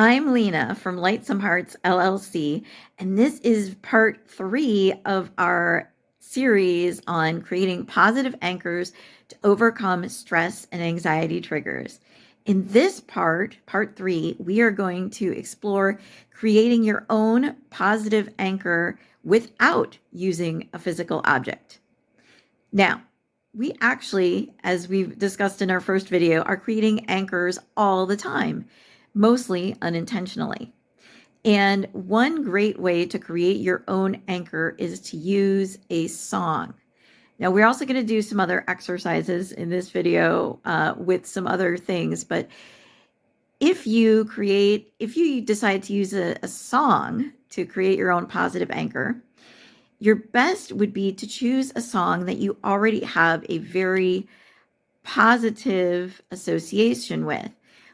I'm Lena from Light Some Hearts LLC, and this is part 3 of our series on creating positive anchors to overcome stress and anxiety triggers. In this part 3, we are going to explore creating your own positive anchor without using a physical object. Now, we actually, as we've discussed in our first video, are creating anchors all the time, mostly unintentionally. And one great way to create your own anchor is to use a song. Now, we're also going to do some other exercises in this video with some other things, but if you decide to use a song to create your own positive anchor, your best would be to choose a song that you already have a very positive association with,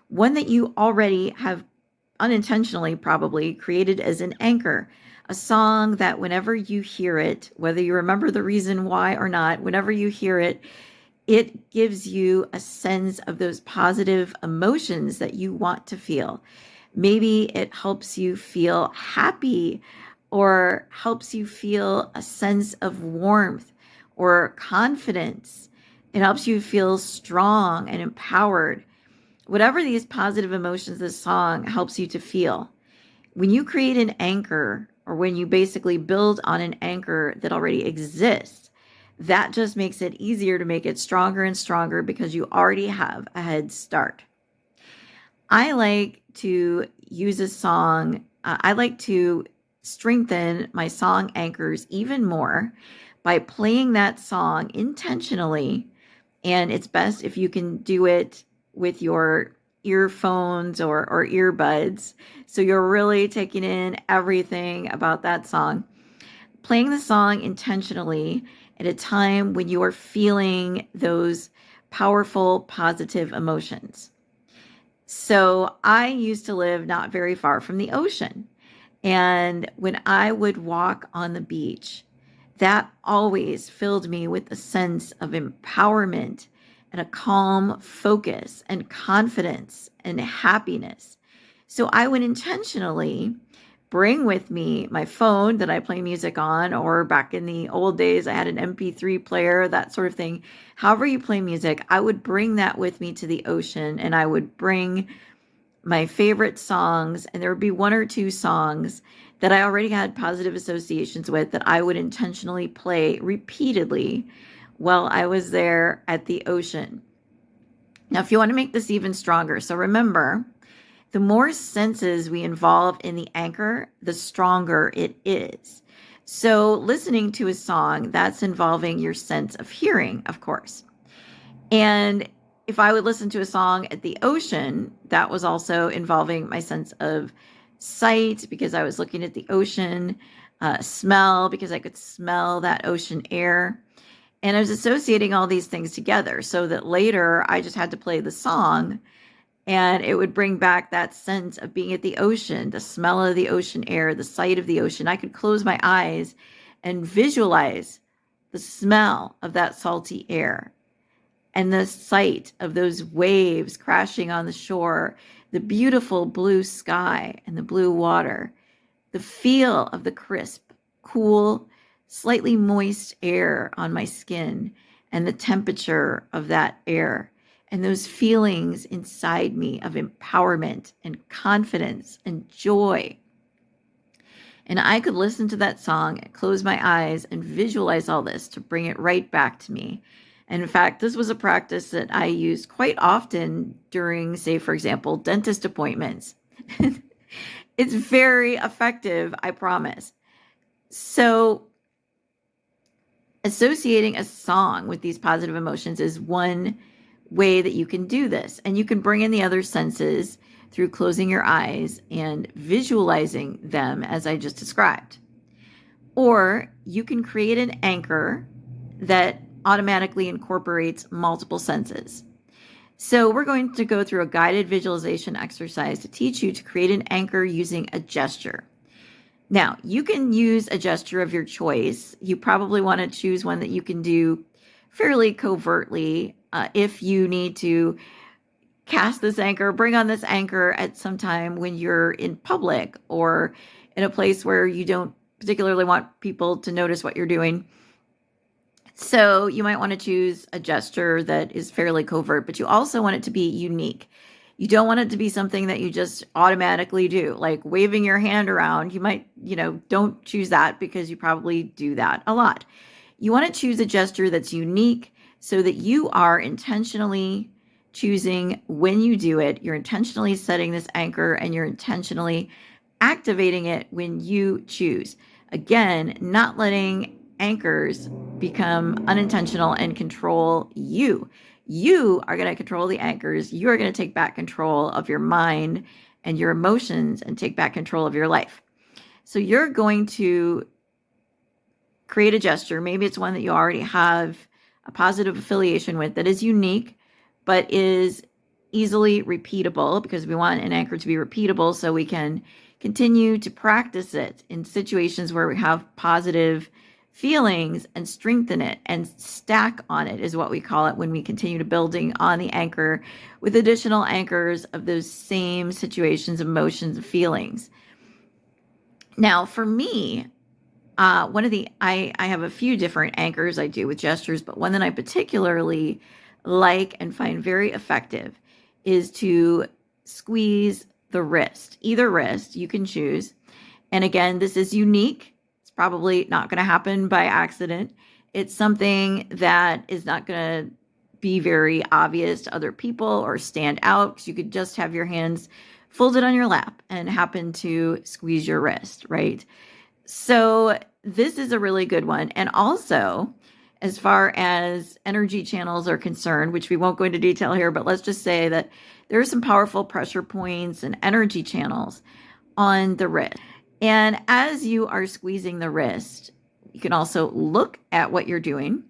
one that you already have unintentionally probably created as an anchor, a song that whenever you hear it, whether you remember the reason why or not, whenever you hear it, it gives you a sense of those positive emotions that you want to feel. Maybe it helps you feel happy or helps you feel a sense of warmth or confidence. It helps you feel strong and empowered. Whatever these positive emotions this song helps you to feel. When you create an anchor, or when you basically build on an anchor that already exists, that just makes it easier to make it stronger and stronger because you already have a head start. I like to use a song. I like to strengthen my song anchors even more by playing that song intentionally. And it's best if you can do it with your earphones or earbuds. So you're really taking in everything about that song. Playing the song intentionally at a time when you are feeling those powerful, positive emotions. So I used to live not very far from the ocean. And when I would walk on the beach, that always filled me with a sense of empowerment and a calm focus and confidence and happiness. So I would intentionally bring with me my phone that I play music on, or back in the old days, I had an MP3 player, that sort of thing. However you play music, I would bring that with me to the ocean, and I would bring my favorite songs, and there would be one or two songs that I already had positive associations with that I would intentionally play repeatedly while I was there at the ocean. Now, if you want to make this even stronger, so remember, the more senses we involve in the anchor, the stronger it is. So listening to a song, that's involving your sense of hearing, of course. And if I would listen to a song at the ocean, that was also involving my sense of sight because I was looking at the ocean, smell because I could smell that ocean air. And I was associating all these things together so that later I just had to play the song and it would bring back that sense of being at the ocean, the smell of the ocean air, the sight of the ocean. I could close my eyes and visualize the smell of that salty air and the sight of those waves crashing on the shore, the beautiful blue sky and the blue water, the feel of the crisp, cool, slightly moist air on my skin, and the temperature of that air, and those feelings inside me of empowerment and confidence and joy. And I could listen to that song and close my eyes and visualize all this to bring it right back to me. And in fact, this was a practice that I used quite often during, say, for example, dentist appointments. It's very effective, I promise. So associating a song with these positive emotions is one way that you can do this. And you can bring in the other senses through closing your eyes and visualizing them as I just described. Or you can create an anchor that automatically incorporates multiple senses. So we're going to go through a guided visualization exercise to teach you to create an anchor using a gesture. Now, you can use a gesture of your choice. You probably want to choose one that you can do fairly covertly if you need to cast this anchor, bring on this anchor at some time when you're in public or in a place where you don't particularly want people to notice what you're doing. So you might want to choose a gesture that is fairly covert, but you also want it to be unique. You don't want it to be something that you just automatically do, like waving your hand around. You might, don't choose that because you probably do that a lot. You want to choose a gesture that's unique so that you are intentionally choosing when you do it. You're intentionally setting this anchor and you're intentionally activating it when you choose. Again, not letting anchors become unintentional and control you. You are going to control the anchors. You are going to take back control of your mind and your emotions and take back control of your life. So you're going to create a gesture. Maybe it's one that you already have a positive affiliation with that is unique, but is easily repeatable, because we want an anchor to be repeatable so we can continue to practice it in situations where we have positive feelings and strengthen it and stack on it, is what we call it, when we continue to building on the anchor with additional anchors of those same situations, emotions, and feelings. Now, for me, I have a few different anchors I do with gestures, but one that I particularly like and find very effective is to squeeze the wrist. Either wrist, you can choose. And again, this is unique. It's probably not going to happen by accident. It's something that is not going to be very obvious to other people or stand out, because you could just have your hands folded on your lap and happen to squeeze your wrist, right? So this is a really good one. And also, as far as energy channels are concerned, which we won't go into detail here, but let's just say that there are some powerful pressure points and energy channels on the wrist. And as you are squeezing the wrist, you can also look at what you're doing.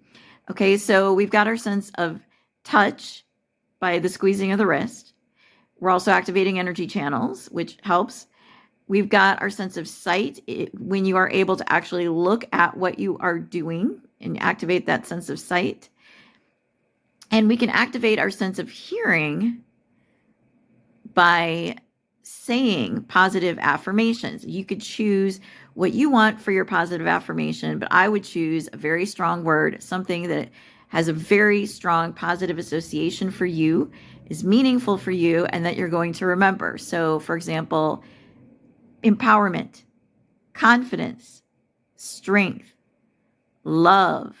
Okay, so we've got our sense of touch by the squeezing of the wrist. We're also activating energy channels, which helps. We've got our sense of sight, when you are able to actually look at what you are doing and activate that sense of sight. And we can activate our sense of hearing by saying positive affirmations. You could choose what you want for your positive affirmation, but I would choose a very strong word, something that has a very strong positive association for you, is meaningful for you, and that you're going to remember. So, for example, empowerment, confidence, strength, love.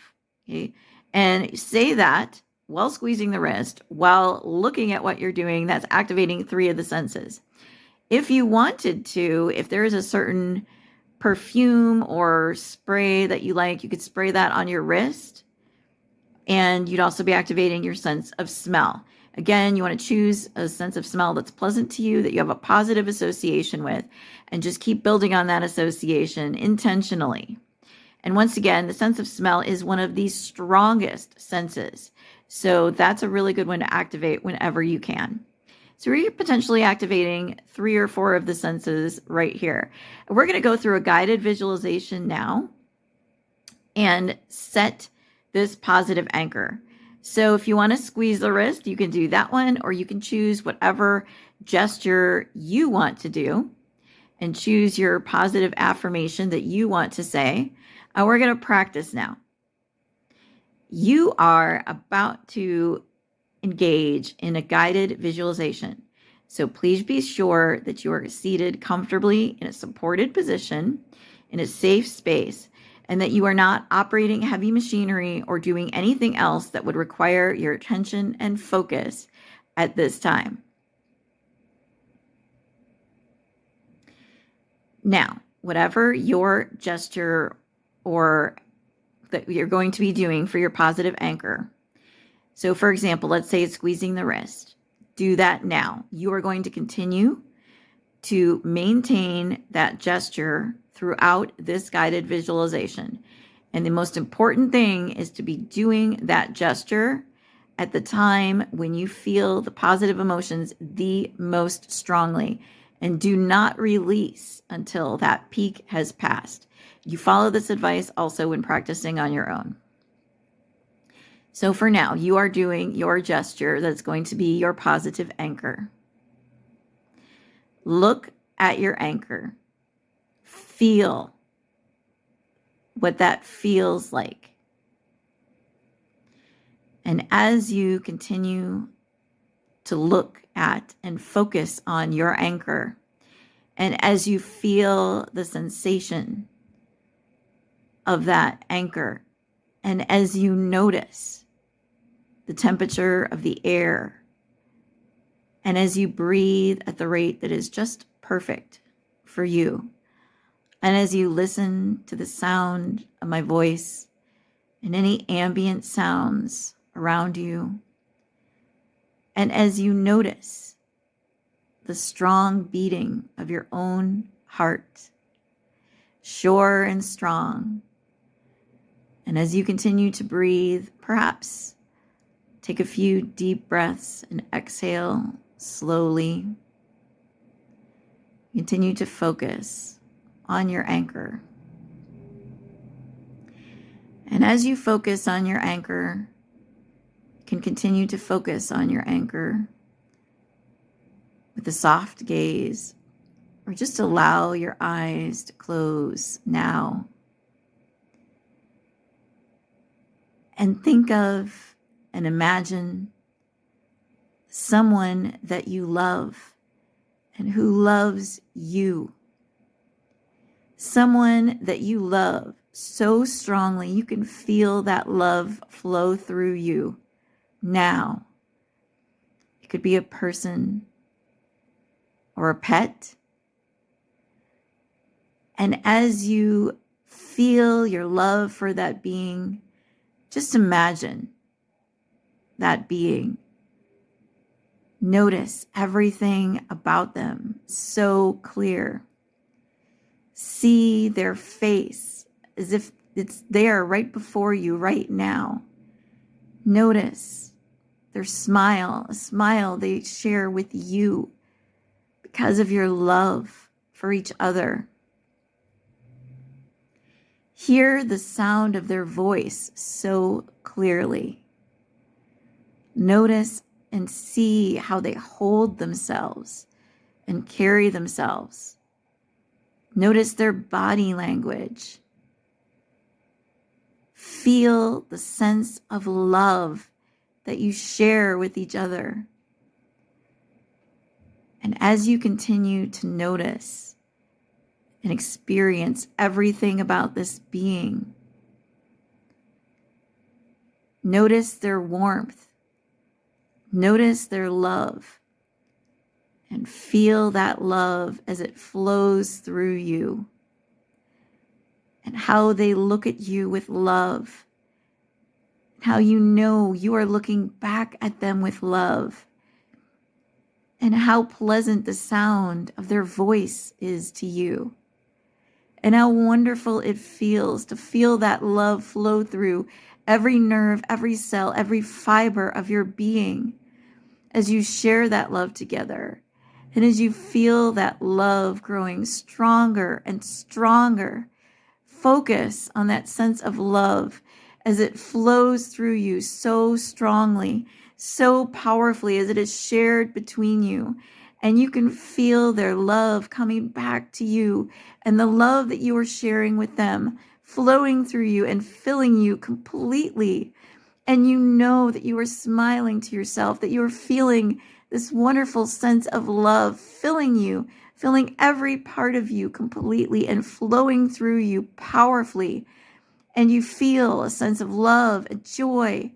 Okay? And say that while squeezing the wrist, while looking at what you're doing. That's activating 3 of the senses. If you wanted to, if there is a certain perfume or spray that you like, you could spray that on your wrist, and you'd also be activating your sense of smell. Again, you want to choose a sense of smell that's pleasant to you, that you have a positive association with, and just keep building on that association intentionally. And once again, the sense of smell is one of the strongest senses. So that's a really good one to activate whenever you can. So we're potentially activating 3 or 4 of the senses right here. We're going to go through a guided visualization now and set this positive anchor. So if you want to squeeze the wrist, you can do that one, or you can choose whatever gesture you want to do and choose your positive affirmation that you want to say. And we're going to practice now. You are about to engage in a guided visualization. So please be sure that you are seated comfortably in a supported position, in a safe space, and that you are not operating heavy machinery or doing anything else that would require your attention and focus at this time. Now, whatever your gesture or that you're going to be doing for your positive anchor. So for example, let's say it's squeezing the wrist. Do that now. You are going to continue to maintain that gesture throughout this guided visualization. And the most important thing is to be doing that gesture at the time when you feel the positive emotions the most strongly. And do not release until that peak has passed. You follow this advice also when practicing on your own. So for now, you are doing your gesture that's going to be your positive anchor. Look at your anchor. Feel what that feels like. And as you continue to look at and focus on your anchor, and as you feel the sensation of that anchor, and as you notice the temperature of the air, and as you breathe at the rate that is just perfect for you, and as you listen to the sound of my voice and any ambient sounds around you, and as you notice the strong beating of your own heart, sure and strong, and as you continue to breathe, perhaps take a few deep breaths and exhale slowly. Continue to focus on your anchor. And as you focus on your anchor, you can continue to focus on your anchor with a soft gaze, or just allow your eyes to close now. And think of and imagine someone that you love and who loves you. Someone that you love so strongly you can feel that love flow through you now. It could be a person or a pet. And as you feel your love for that being, just imagine that being. Notice everything about them so clear. See their face as if it's there right before you right now. Notice their smile, a smile they share with you because of your love for each other. Hear the sound of their voice so clearly. Notice and see how they hold themselves and carry themselves. Notice their body language. Feel the sense of love that you share with each other. And as you continue to notice and experience everything about this being, notice their warmth, notice their love, and feel that love as it flows through you, and how they look at you with love, and how you know you are looking back at them with love, and how pleasant the sound of their voice is to you, and how wonderful it feels to feel that love flow through every nerve, every cell, every fiber of your being as you share that love together. And as you feel that love growing stronger and stronger, focus on that sense of love as it flows through you so strongly, so powerfully as it is shared between you. And you can feel their love coming back to you, and the love that you are sharing with them flowing through you and filling you completely. And you know that you are smiling to yourself, that you are feeling this wonderful sense of love filling you, filling every part of you completely and flowing through you powerfully. And you feel a sense of love and joy,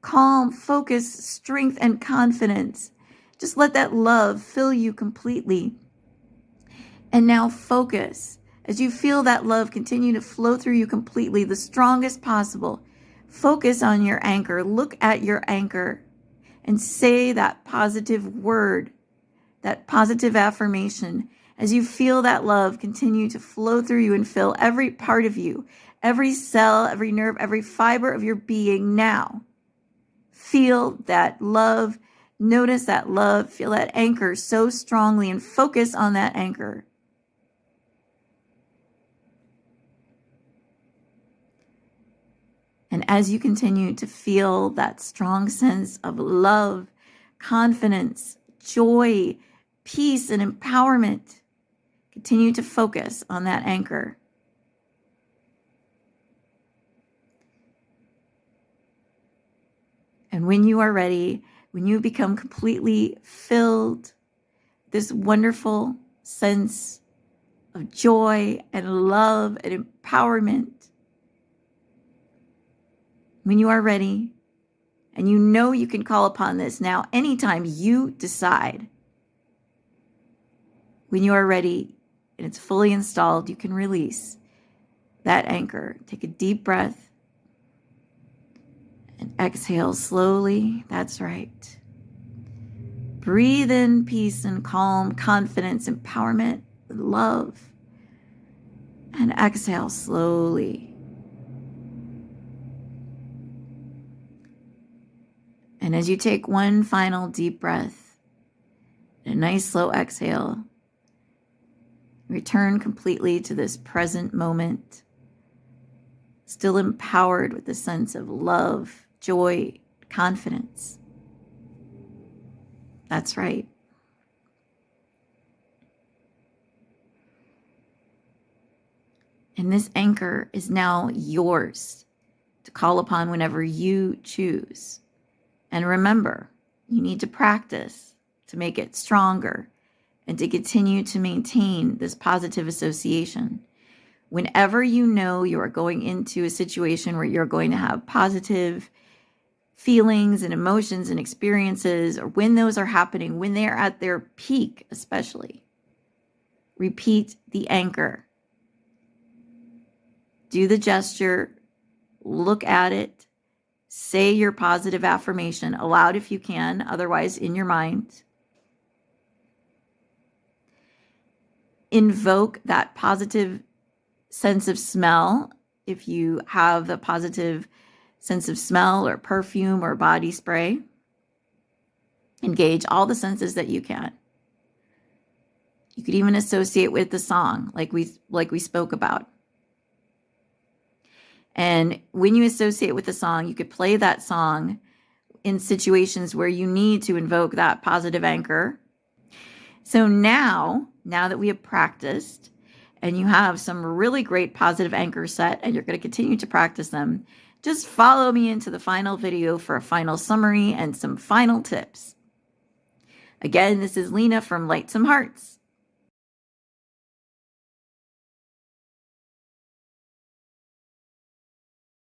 calm, focus, strength, and confidence. Just let that love fill you completely. And now focus. As you feel that love continue to flow through you completely, the strongest possible, focus on your anchor. Look at your anchor and say that positive word, that positive affirmation. As you feel that love continue to flow through you and fill every part of you, every cell, every nerve, every fiber of your being now. Feel that love. Notice that love. Feel that anchor so strongly and focus on that anchor. And as you continue to feel that strong sense of love, confidence, joy, peace, and empowerment, continue to focus on that anchor. And when you are ready, when you become completely filled, this wonderful sense of joy and love and empowerment, when you are ready, and you know you can call upon this now anytime you decide, when you are ready and it's fully installed, you can release that anchor. Take a deep breath and exhale slowly. That's right. Breathe in peace and calm, confidence, empowerment, love. And exhale slowly. And as you take one final deep breath, and a nice slow exhale, return completely to this present moment, still empowered with a sense of love, joy, confidence. That's right. And this anchor is now yours to call upon whenever you choose. And remember, you need to practice to make it stronger and to continue to maintain this positive association. Whenever you know you are going into a situation where you're going to have positive feelings and emotions and experiences, or when those are happening, when they are at their peak especially, repeat the anchor. Do the gesture, look at it, say your positive affirmation aloud if you can, otherwise in your mind. Invoke that positive sense of smell. If you have the positive sense of smell or perfume or body spray, engage all the senses that you can. You could even associate with the song like we spoke about. And when you associate with the song, you could play that song in situations where you need to invoke that positive anchor. So now that we have practiced and you have some really great positive anchors set and you're going to continue to practice them, just follow me into the final video for a final summary and some final tips. Again, this is Lena from Light Some Hearts.